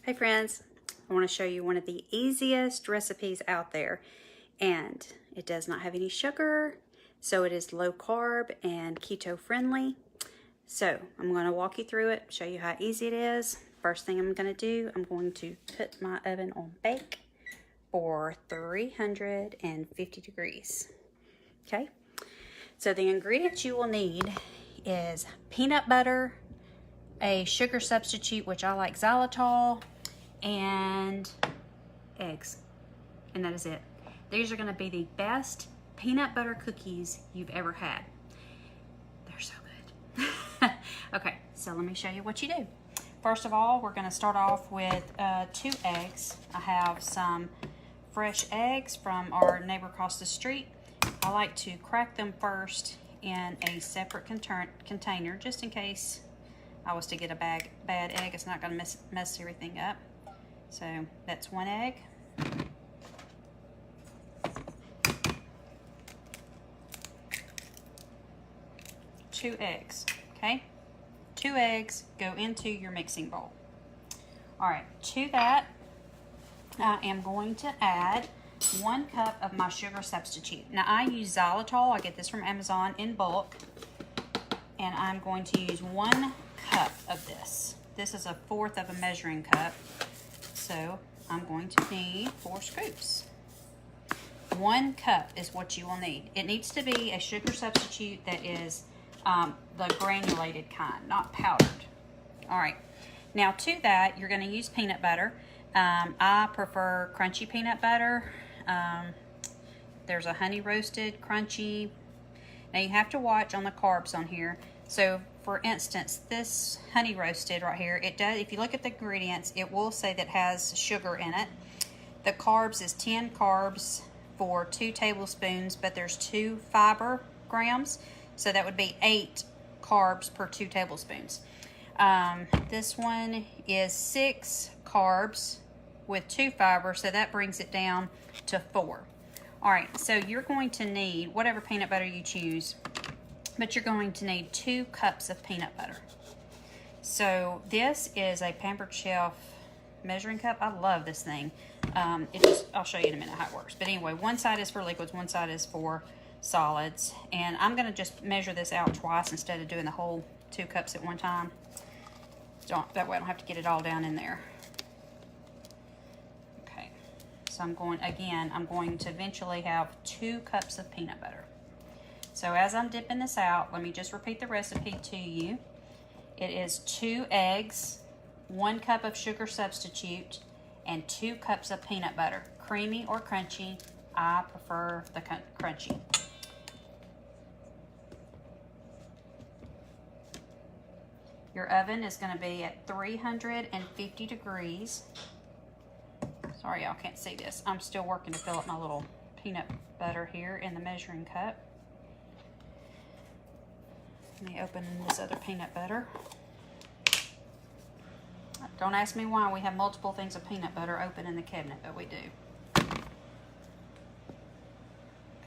Hi friends, I want to show you one of the easiest recipes out there, and it does not have any sugar, so it is low carb and keto friendly. So I'm going to walk you through it, show you how easy it is. First thing I'm going to do, I'm going to put my oven on bake for 350 degrees. Okay, so the ingredients you will need is peanut butter, a sugar substitute, which I like xylitol, and eggs, and that is it. These are going to be the best peanut butter cookies you've ever had. They're so good. Okay, so let me show you what you do. First of all, we're going to start off with 2 eggs. I have some fresh eggs from our neighbor across the street. I like to crack them first in a separate container, just in case I was to get a bad egg. It's not going to mess everything up. So that's 1 egg. Two eggs, okay? 2 eggs go into your mixing bowl. All right, to that, I am going to add 1 cup of my sugar substitute. Now I use xylitol. I get this from Amazon in bulk, and I'm going to use 1 cup of this. This is 1/4 of a measuring cup. So I'm going to need 4 scoops. 1 cup is what you will need. It needs to be a sugar substitute that is the granulated kind, not powdered. All right. Now to that, you're going to use peanut butter. I prefer crunchy peanut butter. There's a honey roasted crunchy. Now you have to watch on the carbs on here. So for instance, this honey roasted right here, it does, if you look at the ingredients, it will say that it has sugar in it. The carbs is 10 carbs for 2 tablespoons, but there's 2 fiber grams, so that would be 8 carbs per 2 tablespoons. This one is 6 carbs with 2 fiber, so that brings it down to 4. All right, so you're going to need whatever peanut butter you choose, but you're going to need 2 cups of peanut butter. So this is a Pampered Chef measuring cup. I love this thing. I'll show you in a minute how it works. But anyway, one side is for liquids, one side is for solids. And I'm going to just measure this out twice instead of doing the whole 2 cups at one time. That way I don't have to get it all down in there. Okay, so I'm going to eventually have 2 cups of peanut butter. So as I'm dipping this out, let me just repeat the recipe to you. It is 2 eggs, 1 cup of sugar substitute, and 2 cups of peanut butter. Creamy or crunchy, I prefer the crunchy. Your oven is going to be at 350 degrees. Sorry, y'all can't see this. I'm still working to fill up my little peanut butter here in the measuring cup. Let me open this other peanut butter. Don't ask me why we have multiple things of peanut butter open in the cabinet, but we do.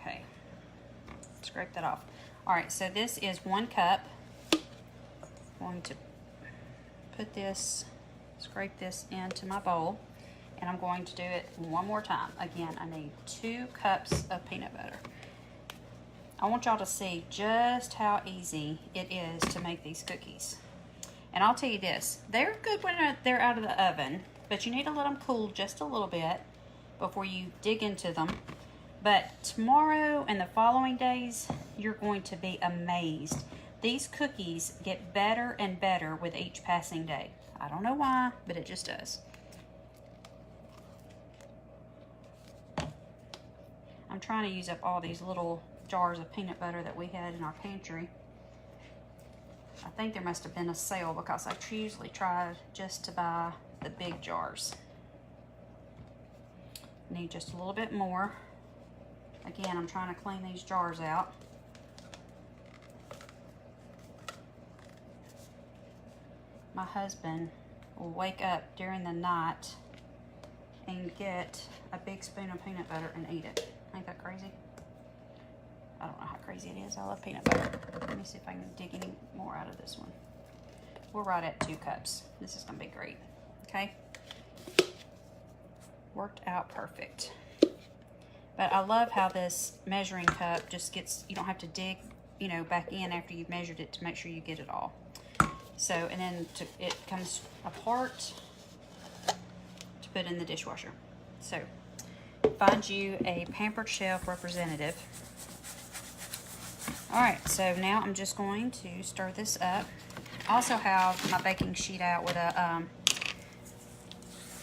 Okay, scrape that off. All right, so this is 1 cup. I'm going to put this, scrape this into my bowl, and I'm going to do it one more time. Again, I need 2 cups of peanut butter. I want y'all to see just how easy it is to make these cookies. And I'll tell you this, they're good when they're out of the oven, but you need to let them cool just a little bit before you dig into them. But tomorrow and the following days, you're going to be amazed. These cookies get better and better with each passing day. I don't know why, but it just does. I'm trying to use up all these little jars of peanut butter that we had in our pantry. I think there must have been a sale because I usually try just to buy the big jars. Need just a little bit more. Again, I'm trying to clean these jars out. My husband will wake up during the night and get a big spoon of peanut butter and eat it. Ain't that crazy? I don't know how crazy it is. I love peanut butter. Let me see if I can dig any more out of this one. We're right at 2 cups. This is going to be great. Okay? Worked out perfect. But I love how this measuring cup just gets, you don't have to dig, you know, back in after you've measured it to make sure you get it all. So, and then it comes apart to put in the dishwasher. So, find you a Pampered Chef representative. All right, so now I'm just going to stir this up. I also have my baking sheet out with a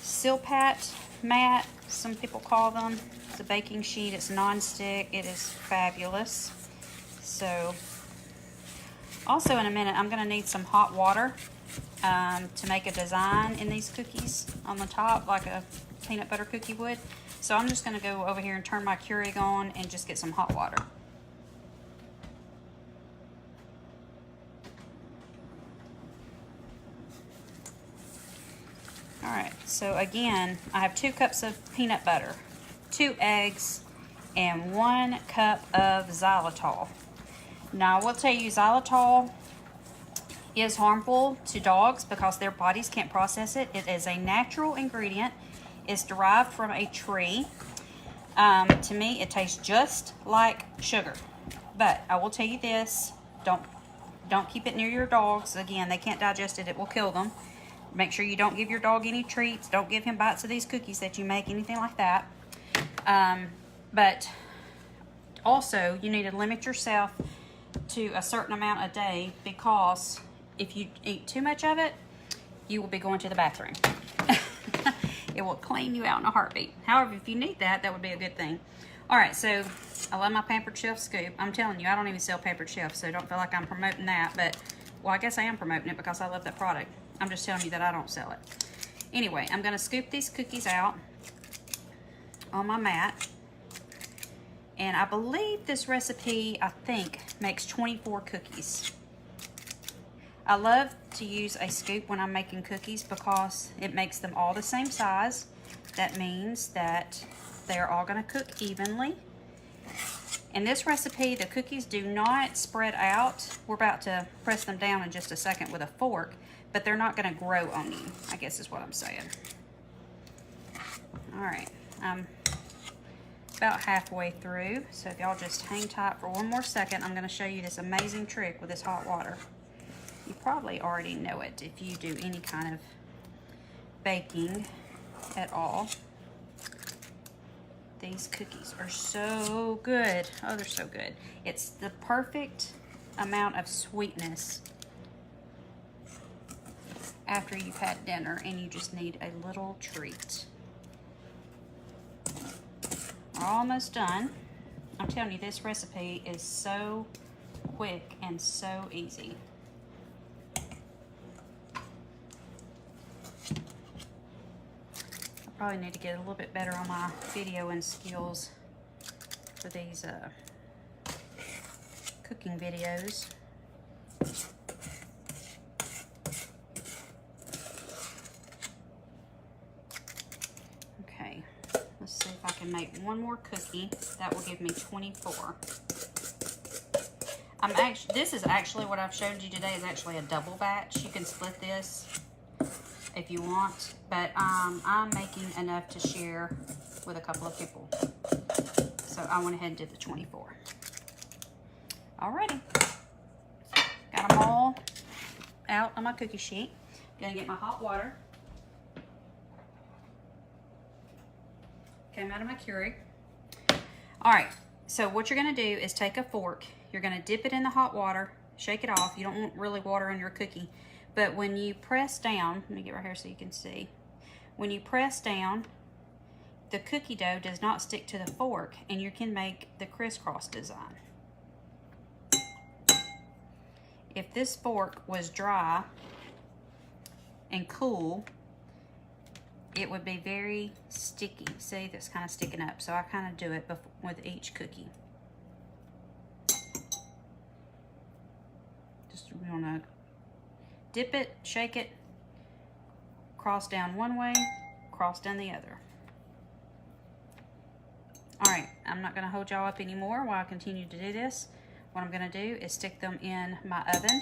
Silpat mat, some people call them. It's a baking sheet, it's non-stick, it is fabulous. So, also in a minute, I'm gonna need some hot water to make a design in these cookies on the top, like a peanut butter cookie would. So I'm just gonna go over here and turn my Keurig on and just get some hot water. Alright, so again, I have 2 cups of peanut butter, 2 eggs, and 1 cup of xylitol. Now, I will tell you, xylitol is harmful to dogs because their bodies can't process it. It is a natural ingredient. It's derived from a tree. To me, it tastes just like sugar. But I will tell you this, don't keep it near your dogs. Again, they can't digest it. It will kill them. Make sure you don't give your dog any treats. Don't give him bites of these cookies that you make, anything like that. But also, you need to limit yourself to a certain amount a day, because if you eat too much of it, you will be going to the bathroom. It will clean you out in a heartbeat. However, if you need that, that would be a good thing. All right, so I love my Pampered Chef scoop. I'm telling you, I don't even sell Pampered Chef, so don't feel like I'm promoting that. But, well, I guess I am promoting it because I love that product. I'm just telling you that I don't sell it. Anyway, I'm going to scoop these cookies out on my mat. And I believe this recipe, I think, makes 24 cookies. I love to use a scoop when I'm making cookies because it makes them all the same size. That means that they're all going to cook evenly. In this recipe, the cookies do not spread out. We're about to press them down in just a second with a fork, but they're not going to grow on you, I guess is what I'm saying. All right, I'm about halfway through, so if y'all just hang tight for one more second, I'm going to show you this amazing trick with this hot water. You probably already know it if you do any kind of baking at all. These cookies are so good. Oh, they're so good. It's the perfect amount of sweetness after you've had dinner and you just need a little treat. We're almost done. I'm telling you, this recipe is so quick and so easy. I probably need to get a little bit better on my videoing skills for these cooking videos. Okay, let's see if I can make one more cookie. That will give me 24. This is actually what I've showed you today is actually a double batch. You can split this if you want, but I'm making enough to share with a couple of people. So I went ahead and did the 24. Alrighty. Got them all out on my cookie sheet. Gonna get my hot water. Came out of my Keurig. Alright, so what you're gonna do is take a fork. You're gonna dip it in the hot water, shake it off. You don't want really water on your cookie. But when you press down, let me get right here so you can see. When you press down, the cookie dough does not stick to the fork and you can make the crisscross design. If this fork was dry and cool, it would be very sticky. See, that's kind of sticking up. So I kind of do it with each cookie. Just want to dip it, shake it, cross down one way, cross down the other. All right, I'm not gonna hold y'all up anymore while I continue to do this. What I'm gonna do is stick them in my oven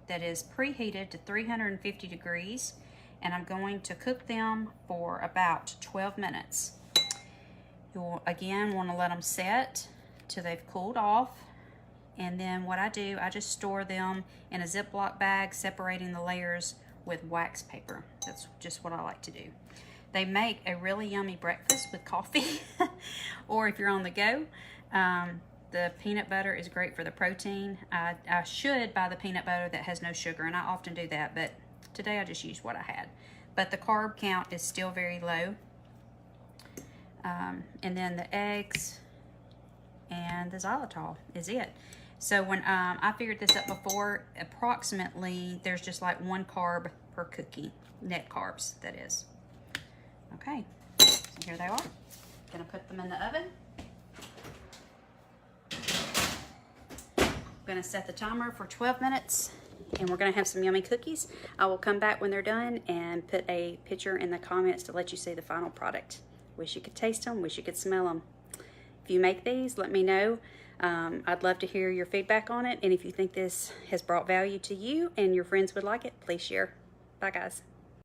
that is preheated to 350 degrees, and I'm going to cook them for about 12 minutes. You'll again want to let them set till they've cooled off. And then what I do, I just store them in a Ziploc bag, separating the layers with wax paper. That's just what I like to do. They make a really yummy breakfast with coffee, or if you're on the go. The peanut butter is great for the protein. I should buy the peanut butter that has no sugar, and I often do that, but today I just used what I had. But the carb count is still very low. And then the eggs and the xylitol is it. So when I figured this up before, approximately there's just like 1 carb per cookie, net carbs that is. Okay, so here they are. Gonna put them in the oven. Gonna set the timer for 12 minutes, and we're gonna have some yummy cookies. I will come back when they're done and put a picture in the comments to let you see the final product. Wish you could taste them, wish you could smell them. If you make these, let me know. I'd love to hear your feedback on it, and if you think this has brought value to you and your friends would like it, please share. Bye guys.